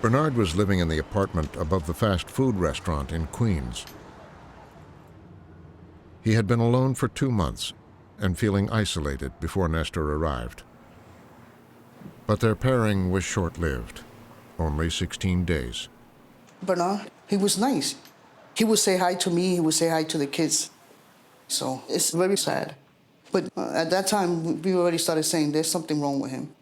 Bernard was living in the apartment above the fast food restaurant in Queens. He had been alone for 2 months and feeling isolated before Nestor arrived. But their pairing was short-lived, only 16 days. Bernard, he was nice. He would say hi to me, he would say hi to the kids. So it's very sad. But at that time, we already started saying there's something wrong with him.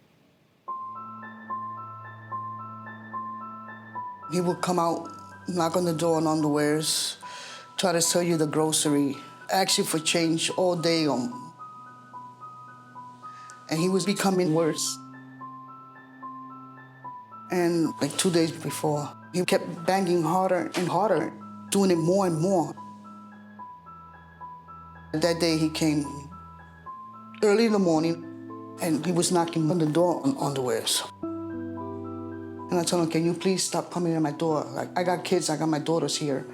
He would come out, knock on the door in underwears, try to sell you the grocery, ask you for change all day. And he was becoming worse. And like 2 days before, he kept banging harder and harder, doing it more and more. That day he came early in the morning, and he was knocking on the door on underwears. And I told him, can you please stop coming in my door? Like, I got kids, I got my daughters here.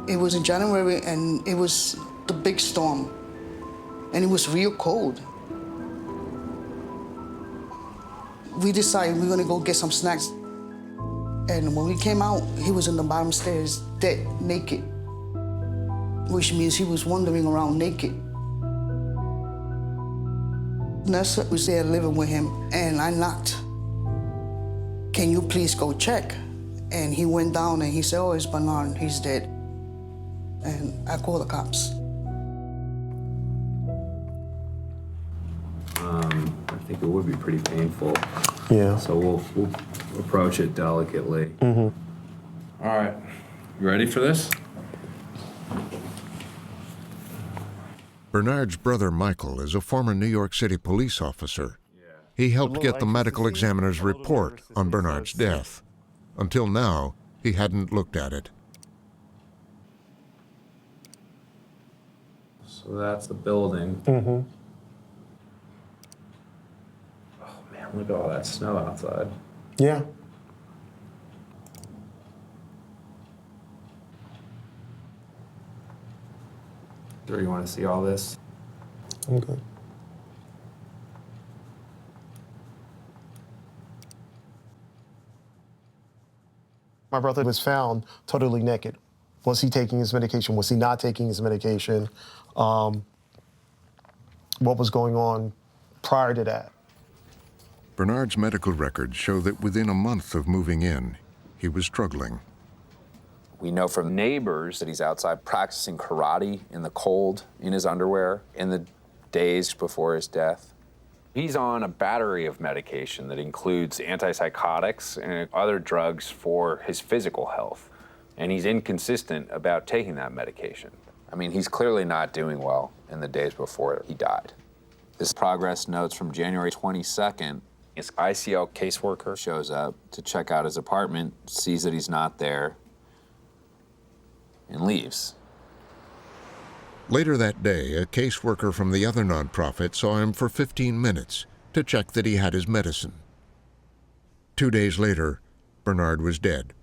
It was in January, and it was the big storm. And it was real cold. We decided we're gonna go get some snacks. And when we came out, he was in the bottom stairs, dead, naked. Which means he was wandering around naked. Nessa was there living with him, and I knocked. Can you please go check? And he went down and he said, oh, it's Bernard, he's dead. And I called the cops. I think it would be pretty painful. Yeah. So we'll approach it delicately. Mm-hmm. All right, you ready for this? Bernard's brother Michael is a former New York City police officer. He helped get the medical examiner's report on Bernard's death. Until now, he hadn't looked at it. So that's the building. Mm-hmm. Oh man, look at all that snow outside. Yeah. Sure you want to see all this? I'm good. My brother was found totally naked. Was he taking his medication? Was he not taking his medication? What was going on prior to that? Bernard's medical records show that within a month of moving in, he was struggling. We know from neighbors that he's outside practicing karate in the cold, in his underwear, in the days before his death. He's on a battery of medication that includes antipsychotics and other drugs for his physical health. And he's inconsistent about taking that medication. I mean, he's clearly not doing well in the days before he died. This progress notes from January 22nd, his ICL caseworker shows up to check out his apartment, sees that he's not there, and leaves. Later that day, a caseworker from the other nonprofit saw him for 15 minutes to check that he had his medicine. 2 days later, Bernard was dead.